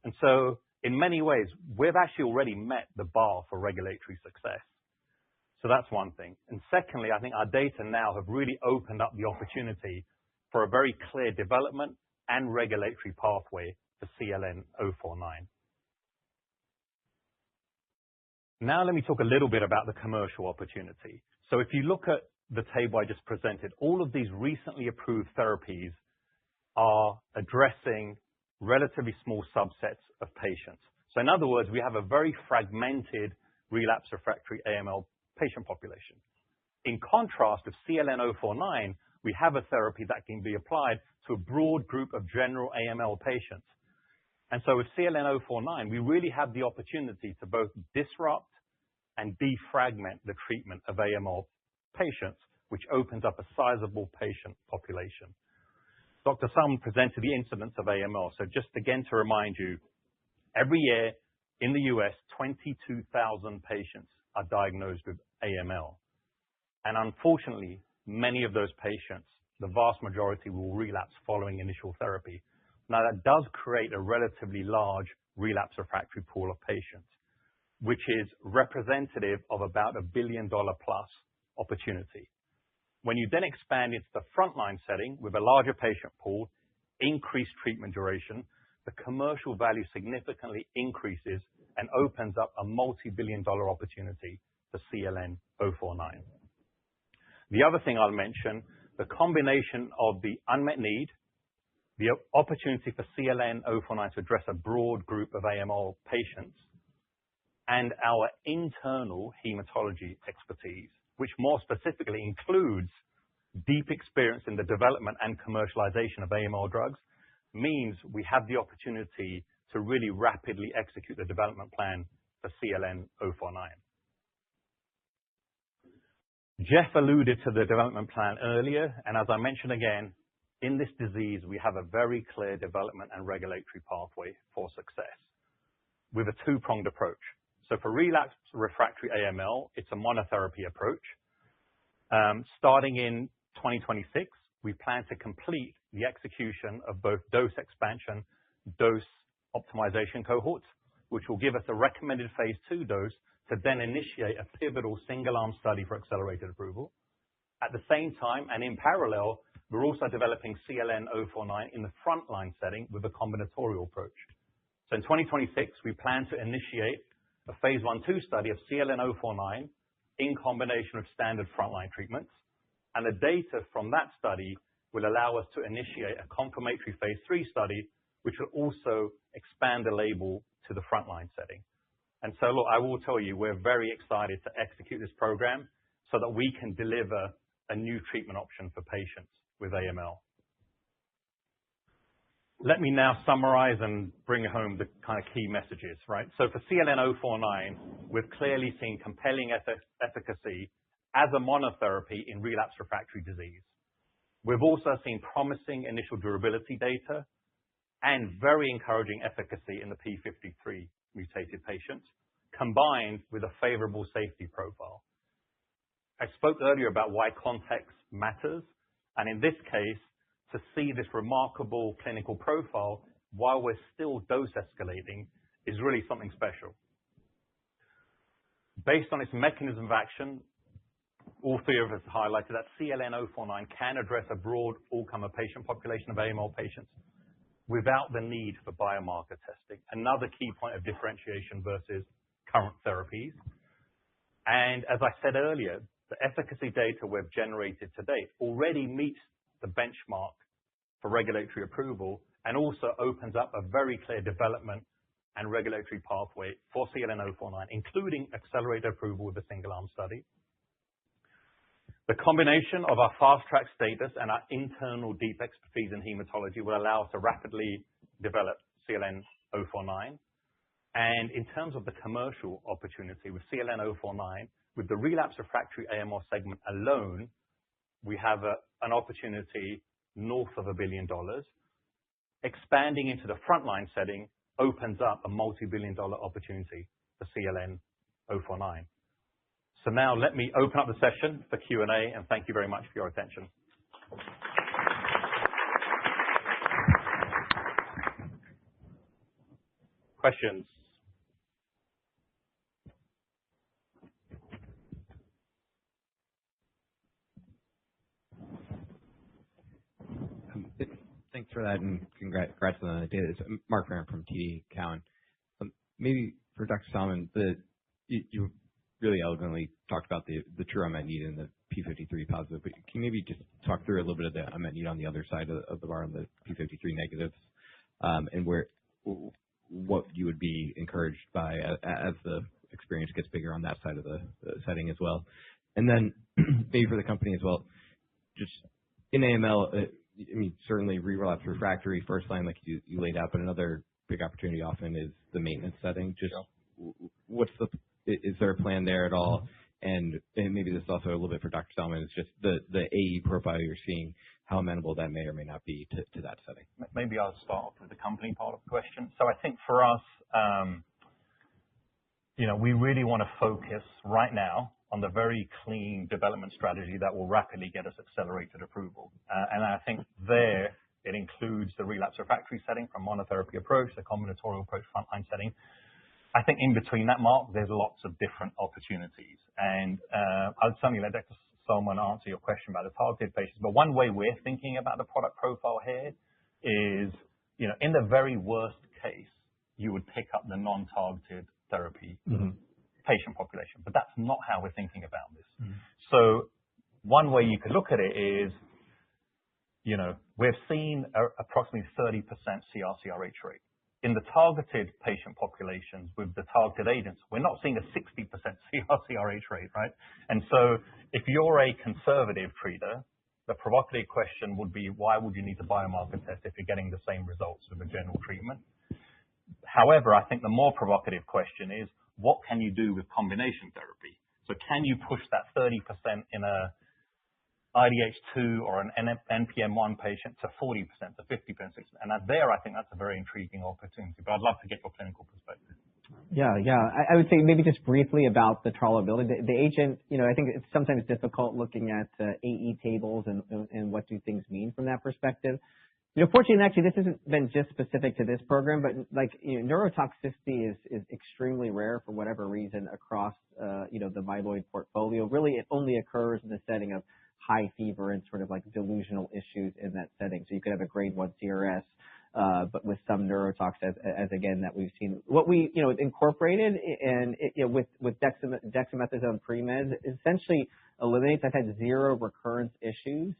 And so in many ways, we've actually already met the bar for regulatory success. So that's one thing. And secondly, I think our data now have really opened up the opportunity for a very clear development and regulatory pathway for CLN-049. Now let me talk a little bit about the commercial opportunity. So if you look at the table I just presented, all of these recently approved therapies are addressing relatively small subsets of patients. So in other words, we have a very fragmented relapse refractory AML patient population. In contrast with CLN-049, we have a therapy that can be applied to a broad group of general AML patients. And so with CLN-049, we really have the opportunity to both disrupt and defragment the treatment of AML patients, which opens up a sizable patient population. Dr. Salmon presented the incidence of AML. So just again to remind you, every year in the US, 22,000 patients are diagnosed with AML. And unfortunately, many of those patients, the vast majority will relapse following initial therapy. Now that does create a relatively large relapse refractory pool of patients, which is representative of about $1 billion plus opportunity. When you then expand into the frontline setting with a larger patient pool, increased treatment duration, the commercial value significantly increases and opens up a multi-billion-dollar opportunity for CLN-049. The other thing I'll mention, the combination of the unmet need, the opportunity for CLN-049 to address a broad group of AML patients, and our internal hematology expertise, which more specifically includes deep experience in the development and commercialization of AML drugs, means we have the opportunity to really rapidly execute the development plan for CLN-049. Jeff alluded to the development plan earlier, and as I mentioned again, in this disease, we have a very clear development and regulatory pathway for success with a two-pronged approach. So for relapse refractory AML, it's a monotherapy approach. Starting in 2026, we plan to complete the execution of both dose expansion, dose optimization cohorts, which will give us a recommended phase 2 dose to then initiate a pivotal single-arm study for accelerated approval. At the same time, and in parallel, we're also developing CLN-049 in the frontline setting with a combinatorial approach. So in 2026, we plan to initiate a phase 1/2 study of CLN-049 in combination with standard frontline treatments. And the data from that study will allow us to initiate a confirmatory phase 3 study, which will also expand the label to the frontline setting. And so, look, I will tell you, we're very excited to execute this program so that we can deliver a new treatment option for patients with AML. Let me now summarize and bring home the kind of key messages, right? So for CLN-049, we've clearly seen compelling efficacy as a monotherapy in relapse refractory disease. We've also seen promising initial durability data and very encouraging efficacy in the P53 mutated patients, combined with a favorable safety profile. I spoke earlier about why context matters, and in this case, to see this remarkable clinical profile while we're still dose escalating is really something special. Based on its mechanism of action, all three of us highlighted that CLN-049 can address a broad all-comer patient population of AML patients without the need for biomarker testing. Another key point of differentiation versus current therapies. And as I said earlier, the efficacy data we've generated to date already meets the benchmark for regulatory approval and also opens up a very clear development and regulatory pathway for CLN-049, including accelerated approval with a single-arm study. The combination of our fast-track status and our internal deep expertise in hematology will allow us to rapidly develop CLN-049. And in terms of the commercial opportunity with CLN-049, with the relapse refractory AML segment alone, we have an opportunity north of $1 billion. Expanding into the frontline setting opens up a multi-billion-dollar opportunity for CLN-049. So now let me open up the session for Q&A, and thank you very much for your attention. Questions?
Thanks for that, and congrats on the data. It's Mark Farron from TD Cowen. Maybe for Dr. Salman, you really elegantly talked about the true unmet need in the P53 positive, but can you maybe just talk through a little bit of the unmet need on the other side of the bar on the P53 negatives, and what you would be encouraged by as the experience gets bigger on that side of the setting as well. And then maybe for the company as well, just in AML, I mean, certainly relapse refractory first line like you laid out, but another big opportunity often is the maintenance setting. Just is there a plan there at all? And maybe this is also a little bit for Dr. Salman, it's just the AE profile you're seeing, how amenable that may or may not be to that setting.
Maybe I'll start off with the company part of the question. So I think for us, we really want to focus right now on the very clean development strategy that will rapidly get us accelerated approval. And I think there it includes the relapse refractory setting from monotherapy approach, the combinatorial approach frontline setting. I think in between that, Mark, there's lots of different opportunities. And I'll certainly let Dr. Salman answer your question about the targeted patients. But one way we're thinking about the product profile here is, in the very worst case, you would pick up the non-targeted therapy patient population. But that's not how we're thinking about this. So one way you could look at it is, we've seen approximately 30% CR/CRh rate. In the targeted patient populations with the targeted agents, we're not seeing a 60% CR/CRh rate, right? And so if you're a conservative treater, the provocative question would be, why would you need to biomarker test if you're getting the same results with a general treatment? However, I think the more provocative question is, what can you do with combination therapy? So can you push that 30% in a IDH2 or an NPM1 patient to 40%, to 50%, and there I think that's a very intriguing opportunity. But I'd love to get your clinical perspective.
Yeah. I would say maybe just briefly about the tolerability. The agent, I think it's sometimes difficult looking at AE tables and what do things mean from that perspective. Fortunately, actually, this hasn't been just specific to this program, but neurotoxicity is extremely rare for whatever reason across the myeloid portfolio. Really, it only occurs in the setting of high fever and sort of like delusional issues in that setting. So you could have a grade 1 CRS, but with some neurotox as again that we've seen. What we incorporated and with dexamethasone pre-meds essentially eliminates. I've had 0 recurrence issues,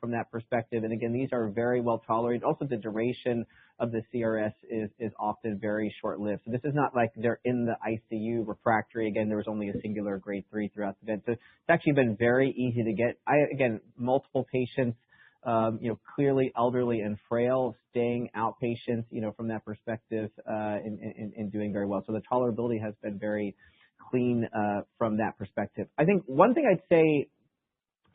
from that perspective. And again, these are very well tolerated. Also, the duration of the CRS is often very short-lived. So this is not like they're in the ICU refractory. Again, there was only a singular grade 3 throughout the event. So it's actually been very easy to get. Again, multiple patients, clearly elderly and frail, staying outpatients, from that perspective, and doing very well. So the tolerability has been very clean from that perspective. I think one thing I'd say,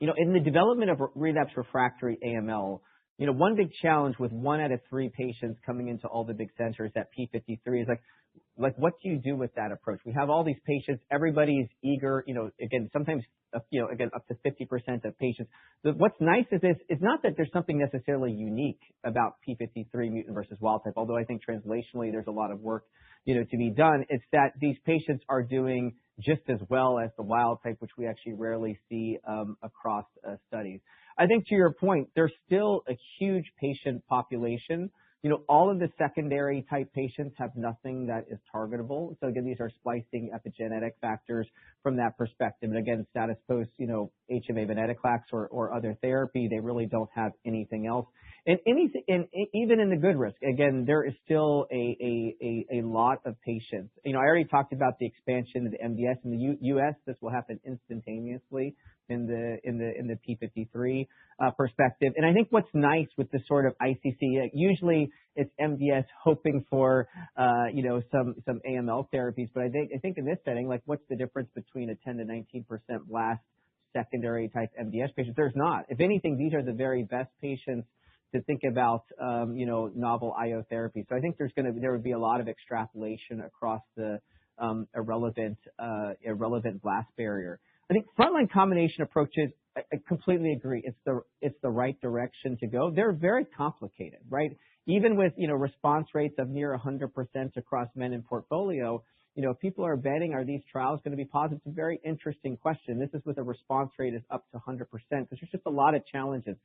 in the development of relapse refractory AML, one big challenge with 1 out of 3 patients coming into all the big centers at P53 is like what do you do with that approach? We have all these patients, everybody's eager, again, sometimes, again, up to 50% of patients. What's nice is this, it's not that there's something necessarily unique about P53 mutant versus wild type, although I think translationally there's a lot of work, to be done. It's that these patients are doing just as well as the wild type, which we actually rarely see across studies. I think to your point, there's still a huge patient population. All of the secondary type patients have nothing that is targetable. So again, these are splicing epigenetic factors from that perspective. And again, status post, HMA venetoclax or other therapy, they really don't have anything else. And even in the good risk, again, there is still a lot of patients. I already talked about the expansion of the MDS in the U.S. This will happen instantaneously in the P53 perspective. And I think what's nice with this sort of ICC, usually it's MDS hoping for some AML therapies, but I think in this setting, like what's the difference between a 10 to 19% blast secondary type MDS patients? There's not. If anything, these are the very best patients to think about novel IO therapy. So I think there would be a lot of extrapolation across the irrelevant blast barrier. I think frontline combination approaches, I completely agree. It's the right direction to go. They're very complicated, right? Even with, response rates of near 100% across menin portfolio, if people are betting, are these trials going to be positive? It's a very interesting question. This is with a response rate is up to 100%. There's just a lot of challenges.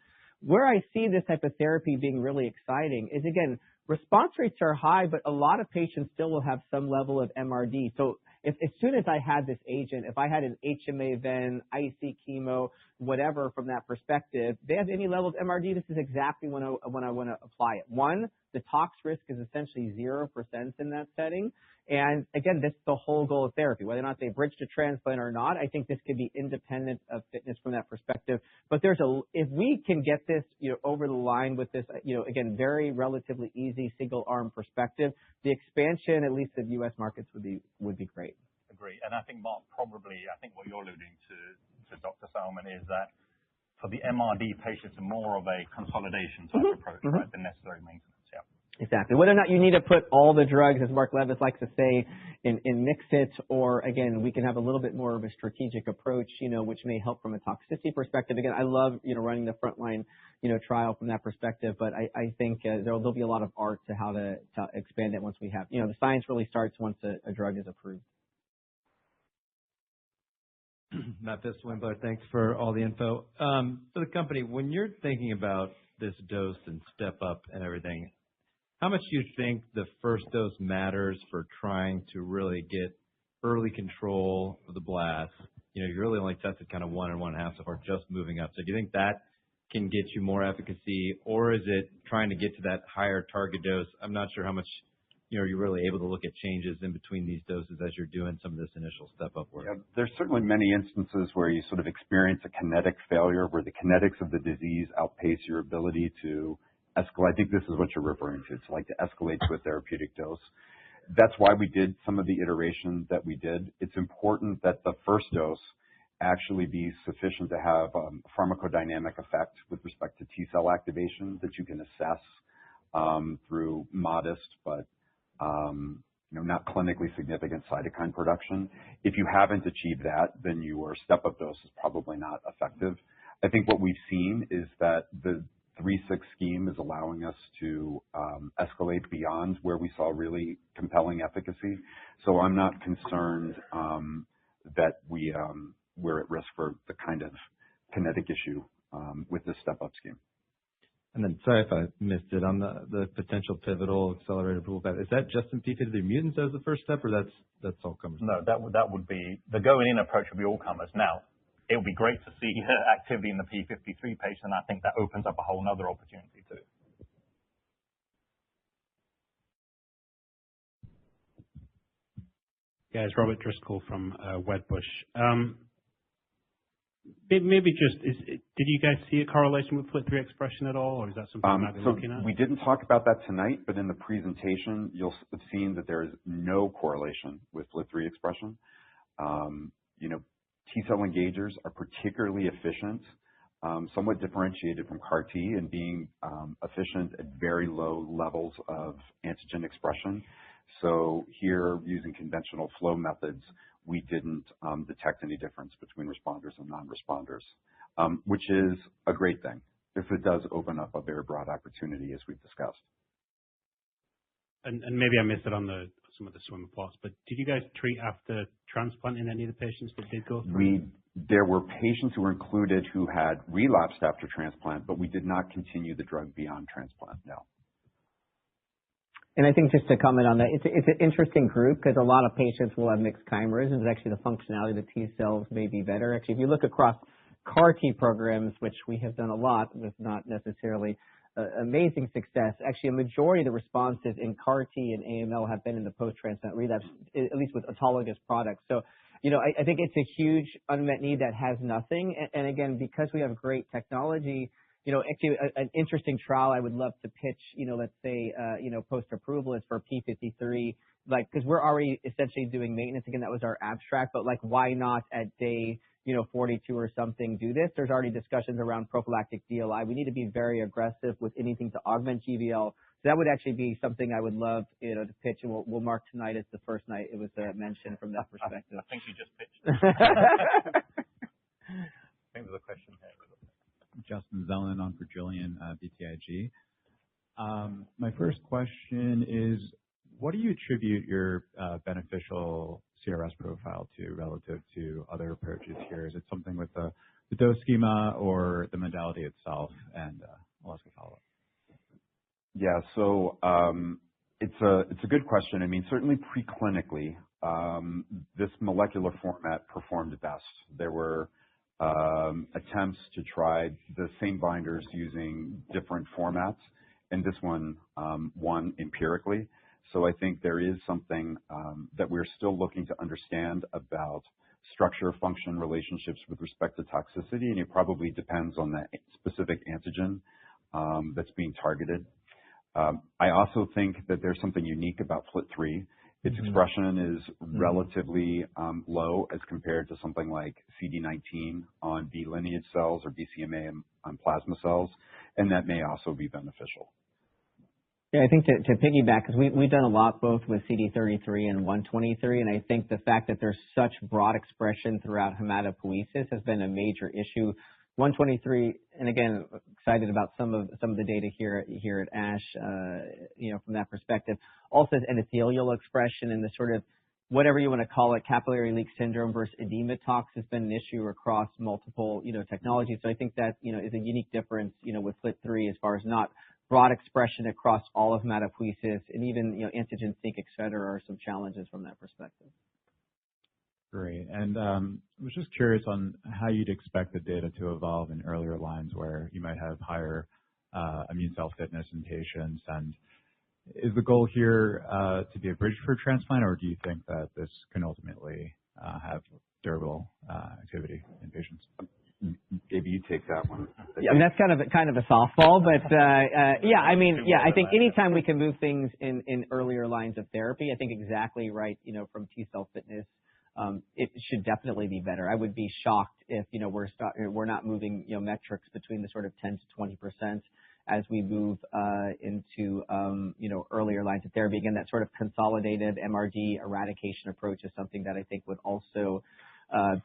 Where I see this type of therapy being really exciting is, again, response rates are high, but a lot of patients still will have some level of MRD. So as soon as I had this agent, if I had an HMA ven, IC chemo, whatever from that perspective, they have any level of MRD, this is exactly when I want to apply it. One, the tox risk is essentially 0% in that setting. And again, that's the whole goal of therapy. Whether or not they bridge to transplant or not, I think this could be independent of fitness from that perspective. But if we can get this, over the line with this, again, very relatively easy single arm perspective, the expansion, at least of U.S. markets would be great.
Agree. And I think Mark, I think what you're alluding to Dr. Salman is that for the MRD patients, more of a consolidation type approach, right, than necessary maintenance. Yeah.
Exactly. Whether or not you need to put all the drugs, as Mark Levis likes to say, in mix it, or again, we can have a little bit more of a strategic approach, which may help from a toxicity perspective. Again, I love, running the frontline, trial from that perspective, but I think there'll be a lot of art to how to expand it once we have, the science really starts once a drug is approved.
Matt Bissell-Wimbler, thanks for all the info. For the company, when you're thinking about this dose and step up and everything, how much do you think the first dose matters for trying to really get early control of the blast? You really only tested kind of 1 and 1.5 so far, just moving up. So do you think that can get you more efficacy, or is it trying to get to that higher target dose? I'm not sure how much you're really able to look at changes in between these doses as you're doing some of this initial step up work.
Yeah, there's certainly many instances where you sort of experience a kinetic failure, where the kinetics of the disease outpace your ability to escalate. I think this is what you're referring to. It's like to escalate to a therapeutic dose. That's why we did some of the iteration that we did. It's important that the first dose actually be sufficient to have a pharmacodynamic effect with respect to T cell activation that you can assess through modest but not clinically significant cytokine production. If you haven't achieved that, then your step-up dose is probably not effective. I think what we've seen is that the 3/6 scheme is allowing us to escalate beyond where we saw really compelling efficacy. So I'm not concerned that we're at risk for the kind of kinetic issue with this step-up scheme.
And then, sorry if I missed it, on the potential pivotal accelerated approval path, is that just in P53 mutants as the first step, or that's all comers?
No, that would be, the going-in approach would be all comers. Now, it would be great to see activity in the P53 patient, and I think that opens up a whole other opportunity too.
Guys, Robert Driscoll from Wedbush. Maybe just, did you guys see a correlation with FLT3 expression at all, or is that something you might be looking at?
We didn't talk about that tonight, but in the presentation, you'll have seen that there is no correlation with FLT3 expression. T cell engagers are particularly efficient somewhat differentiated from CAR T in being efficient at very low levels of antigen expression. So here, using conventional flow methods, we didn't detect any difference between responders and non-responders, which is a great thing if it does open up a very broad opportunity, as we've discussed.
And maybe I missed it on some of the swimmer plots, but did you guys treat after transplant in any of the patients that did go through?
There were patients who were included who had relapsed after transplant, but we did not continue the drug beyond transplant, no.
And I think just to comment on that, it's an interesting group because a lot of patients will have mixed chimeras, and actually the functionality of the T cells may be better. Actually, if you look across CAR T programs, which we have done a lot with not necessarily amazing success, actually a majority of the responses in CAR T and AML have been in the post-transplant relapse, at least with autologous products. So, I think it's a huge unmet need that has nothing. And again, because we have great technology, actually an interesting trial I would love to pitch, let's say, post-approval is for P53, because we're already essentially doing maintenance. Again, that was our abstract, but why not at day 42 or something do this? There's already discussions around prophylactic DLI. We need to be very aggressive with anything to augment GVL. So that would actually be something I would love, to pitch. And we'll mark tonight as the first night it was mentioned from that perspective.
I think you just pitched. I think there's a question here.
Justin Zelen on for Julian, BTIG. My first question is, what do you attribute your beneficial CRS profile to relative to other approaches here? Is it something with the dose schema or the modality itself? And I'll ask a follow-up.
Yeah, so it's a good question. I mean, certainly preclinically, this molecular format performed best. There were attempts to try the same binders using different formats, and this one won empirically. So I think there is something that we're still looking to understand about structure-function relationships with respect to toxicity, and it probably depends on the specific antigen that's being targeted. I also think that there's something unique about FLT3. Its expression is relatively low as compared to something like CD19 on B lineage cells or BCMA on plasma cells, and that may also be beneficial.
Yeah, I think to piggyback, because we've done a lot both with CD33 and 123, and I think the fact that there's such broad expression throughout hematopoiesis has been a major issue. 123, and again, excited about some of the data here at ASH, from that perspective. Also, endothelial expression and the sort of whatever you want to call it, capillary leak syndrome versus edema tox has been an issue across multiple technologies. So I think that is a unique difference with FLT3 as far as not broad expression across all of hematopoiesis, and even antigen sink, et cetera, are some challenges from that perspective.
Great. And I was just curious on how you'd expect the data to evolve in earlier lines where you might have higher immune cell fitness in patients. And is the goal here to be a bridge for transplant, or do you think that this can ultimately have durable activity in patients?
Maybe you take that one.
Yeah, I mean, that's kind of a softball, but I think anytime we can move things in earlier lines of therapy, I think exactly right, from T cell fitness, it should definitely be better. I would be shocked if we're not moving metrics between the sort of 10 to 20% as we move into earlier lines of therapy. Again, that sort of consolidated MRD eradication approach is something that I think would also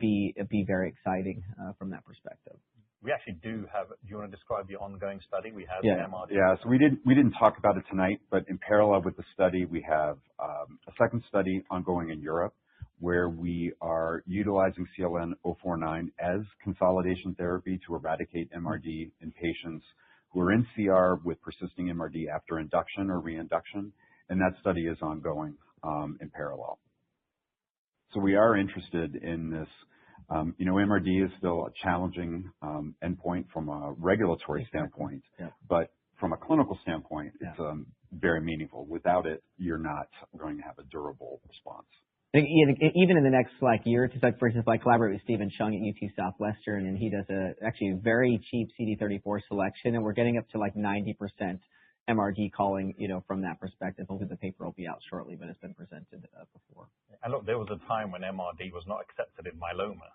be very exciting from that perspective.
We actually do have. Do you want to describe the ongoing study we have?
Yeah.
In MRD?
Yeah. So we didn't talk about it tonight, but in parallel with the study, we have a second study ongoing in Europe where we are utilizing CLN-049 as consolidation therapy to eradicate MRD in patients who are in CR with persisting MRD after induction or reinduction, and that study is ongoing in parallel. So we are interested in this. MRD is still a challenging endpoint from a regulatory standpoint, but from a clinical standpoint, it's very meaningful. Without it, you're not going to have a durable response.
I think even in the next year, for instance, I collaborate with Stephen Chung at UT Southwestern, and he does actually a very cheap CD34 selection, and we're getting up to 90% MRD calling, from that perspective. Hopefully the paper will be out shortly, but it's been presented before.
And look, there was a time when MRD was not accepted in myeloma.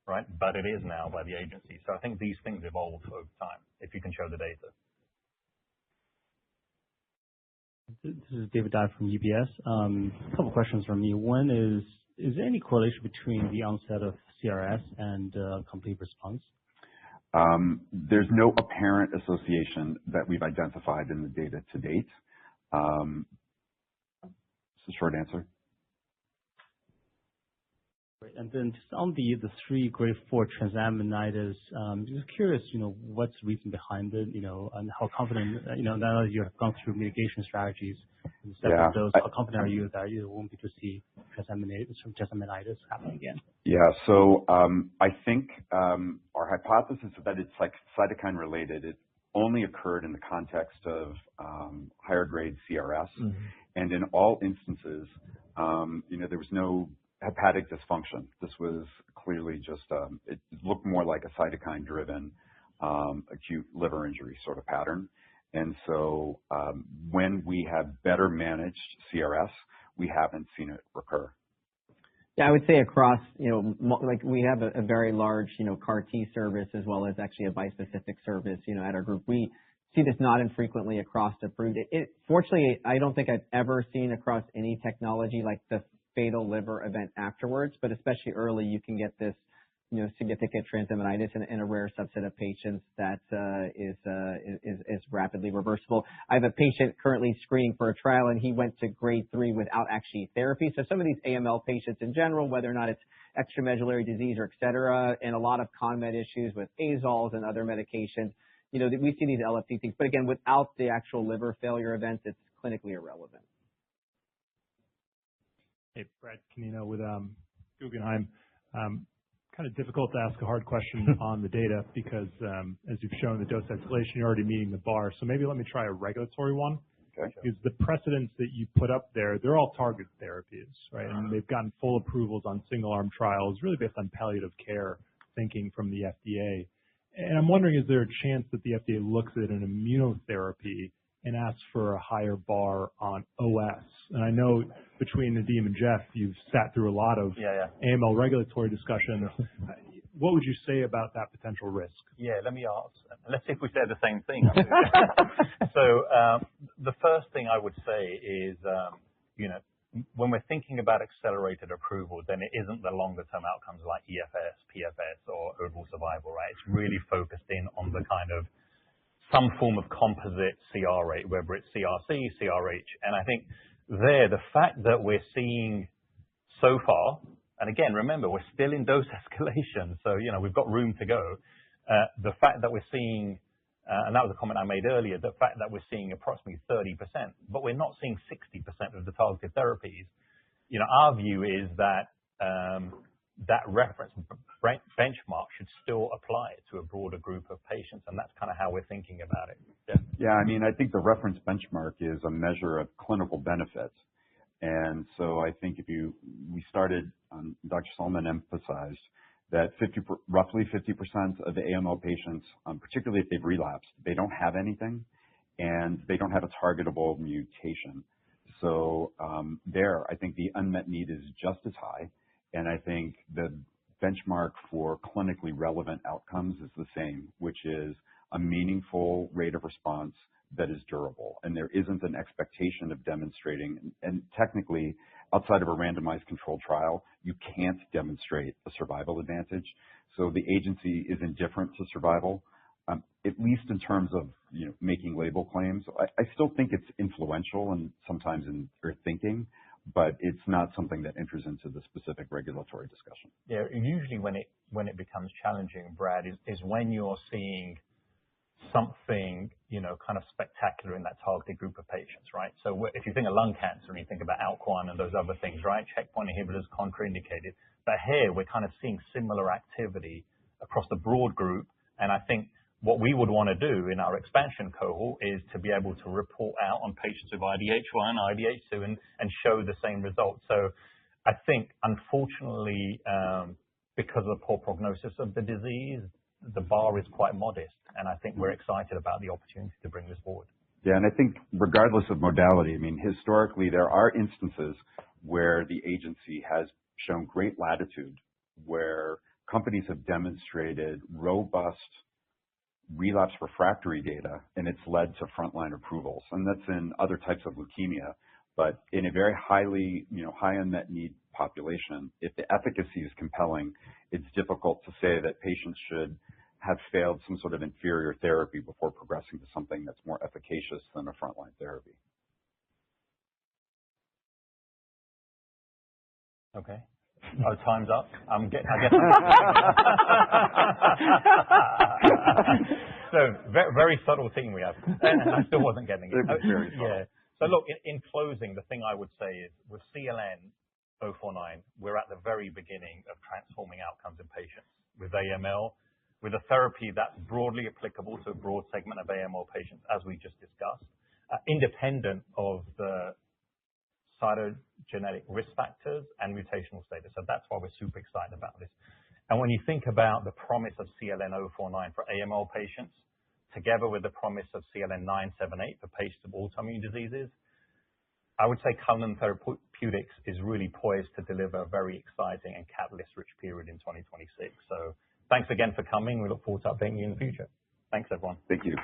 right? But it is now by the agency. So I think these things evolve over time if you can show the data.
This is David Dye from UBS. A couple questions from me. One is there any correlation between the onset of CRS and complete response?
There's no apparent association that we've identified in the data to date. It's the short answer.
Great. And then just on the 3 grade 4 transaminitis, just curious, what's the reason behind it, and how confident, now that you have gone through mitigation strategies and several dose, how confident are you that you won't be to see transaminitis happen again?
Yeah, so I think our hypothesis is that it's like cytokine related. It only occurred in the context of higher grade CRS, and in all instances, there was no hepatic dysfunction. This was clearly just, it looked more like a cytokine-driven acute liver injury sort of pattern. And so when we have better managed CRS, we haven't seen it recur.
Yeah, I would say across, like we have a very large, CAR T service as well as actually a bispecific service, at our group. We see this not infrequently across approved. Fortunately, I don't think I've ever seen across any technology like the fatal liver event afterwards, but especially early, you can get this, significant transaminitis in a rare subset of patients that is rapidly reversible. I have a patient currently screening for a trial, and he went to grade 3 without actually therapy. So some of these AML patients in general, whether or not it's extramedullary disease or et cetera, and a lot of conmed issues with azoles and other medications, we see these LFT things. But again, without the actual liver failure events, it's clinically irrelevant.
Hey, Brad Canino with Guggenheim. Kind of difficult to ask a hard question on the data because, as you've shown the dose escalation, you're already meeting the bar. So maybe let me try a regulatory one.
Okay.
Because the precedents that you put up there, they're all targeted therapies, right? And they've gotten full approvals on single-arm trials, really based on palliative care thinking from the FDA. And I'm wondering, is there a chance that the FDA looks at an immunotherapy and asks for a higher bar on OS? And I know between Nadim and Jeff, you've sat through a lot of AML regulatory discussion. What would you say about that potential risk?
Yeah, let me ask. Let's see if we say the same thing. So the first thing I would say is, when we're thinking about accelerated approval, then it isn't the longer term outcomes like EFS, PFS, or overall survival, right? It's really focused in on the kind of some form of composite CR rate, whether it's CRC, CRH. And I think the fact that we're seeing so far, and again, remember, we're still in dose escalation, so, we've got room to go. The fact that we're seeing, and that was a comment I made earlier, the fact that we're seeing approximately 30%, but we're not seeing 60% of the targeted therapies. Our view is that that reference benchmark should still apply to a broader group of patients, and that's kind of how we're thinking about it.
Yeah, I mean, I think the reference benchmark is a measure of clinical benefits. And so I think we started, Dr. Solomon emphasized that roughly 50% of the AML patients, particularly if they've relapsed, they don't have anything and they don't have a targetable mutation. So I think the unmet need is just as high. And I think the benchmark for clinically relevant outcomes is the same, which is a meaningful rate of response that is durable. And there isn't an expectation of demonstrating, and technically, outside of a randomized controlled trial, you can't demonstrate a survival advantage. So the agency is indifferent to survival, at least in terms of making label claims. I still think it's influential and sometimes in their thinking, but it's not something that enters into the specific regulatory discussion.
Yeah, usually when it becomes challenging, Brad, is when you're seeing something, kind of spectacular in that targeted group of patients, right? So if you think of lung cancer and you think about ALK1 and those other things, right? Checkpoint inhibitors, contraindicated. But here we're kind of seeing similar activity across the broad group. And I think what we would want to do in our expansion cohort is to be able to report out on patients with IDH1, IDH2, and show the same results. So I think, unfortunately, because of the poor prognosis of the disease, the bar is quite modest. And I think we're excited about the opportunity to bring this forward.
Yeah, and I think regardless of modality, I mean, historically, there are instances where the agency has shown great latitude where companies have demonstrated robust relapse refractory data, and it's led to frontline approvals. And that's in other types of leukemia, but in a very highly, high unmet need population, if the efficacy is compelling, it's difficult to say that patients should have failed some sort of inferior therapy before progressing to something that's more efficacious than a frontline therapy.
Okay. Oh, time's up. I guess so very subtle team we have. I still wasn't getting it.
Very subtle.
Yeah. So look, in closing, the thing I would say is with CLN-049, we're at the very beginning of transforming outcomes in patients with AML, with a therapy that's broadly applicable to a broad segment of AML patients, as we just discussed, independent of the cytogenetic risk factors and mutational status. So that's why we're super excited about this. And when you think about the promise of CLN-049 for AML patients, together with the promise of CLN-978 for patients of autoimmune diseases, I would say Cullinan Therapeutics is really poised to deliver a very exciting and catalyst-rich period in 2026. So thanks again for coming. We look forward to updating you in the future. Thanks, everyone.
Thank you.